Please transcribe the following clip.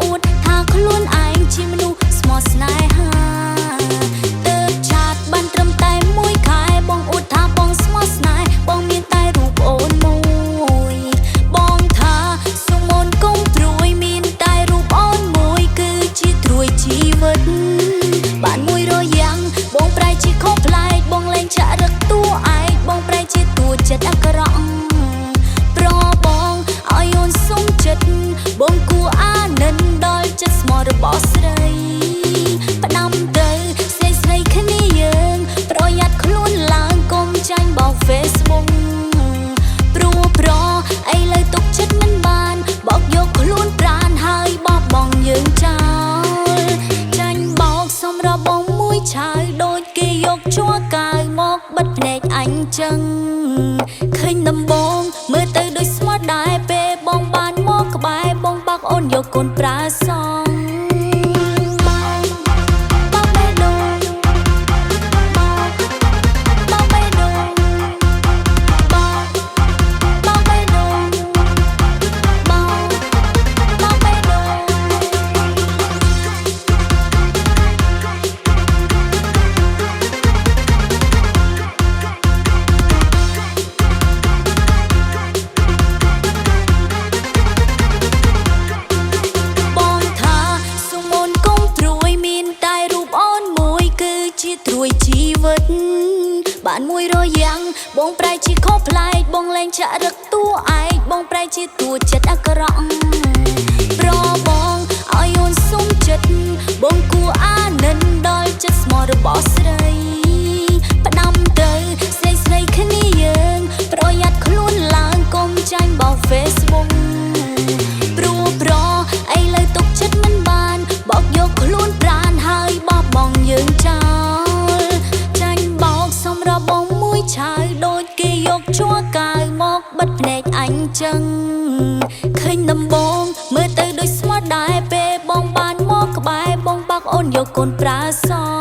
อวดถ้าខ្លួនឯងជាមនុស្សស្មោះស្នេហាទើបឆាតបានត្រឹមតែមួយខែបងអួតថាបងស្មោះស្នេហ៍បងមានតែរូបអូនមួយបងថាសុំអូនកុំព្រួយមានតែរូបអូនមួយគឺជាត្រួយជីវិតបានមួយរយ៉ាងបងប្រែជាខុសប្លែកបងលែងចាក់រឹកតួឯងបងប្រែជាតួចិត្តអាក្រក់ប្របងឲ្យអូនសុំចិត្តបងគួរអានិនដល់ចិត្តស្មោះរបស់ស្រីផ្ដាំទៅស្រីគ្នាយើងប្រយ័ត្នខ្លួនឡើងកុំចាញ់បោក Facebook ព្រោះប្រឥឡូវទុកចិត្តមិនបានបោកយកខ្លួនប្រានហើយបោះបង់យើងចោលចាញ់បោកសំរបងមួយឆាវដូចគេយកជួកាវមកបិទភ្នែកអញចឹងឃើញដំបងមើលទៅដូចស្មោះដែរពេលបងបានមកក្បែរបងបាក់អូនយកកូនប្រើសងត្រួយជីវិតបានមួយរយ៉ាងបងប្រែជាខុសប្លែកបងលែងចាក់រឹកតួឯងបងប្រែជាតួចិត្តអាក្រក់ប្របងឲ្យអូនសុំចិត្តបងគួរអានិនដល់ចិត្តស្មោះរបស់ស្រីផ្ដាំទៅស្រីគ្នាយើងប្រយ័ត្នខ្លួនឡើងកុំចាញ់បោក Facebook ព្រោះប្រឥឡូវទុកចិត្តមិនបានបោកយកខ្លួនប្រានហើយបោះបង់យើងចោលសម្រាប់បងមួយឆាវដូចគេយកជួកាវមកបិទភ្នែកអញចឹងឃើញដំបងមើលទៅដូចស្មោះដែរពេលបងបានមកក្បែរបងបាក់អូនយកកូនប្រើសង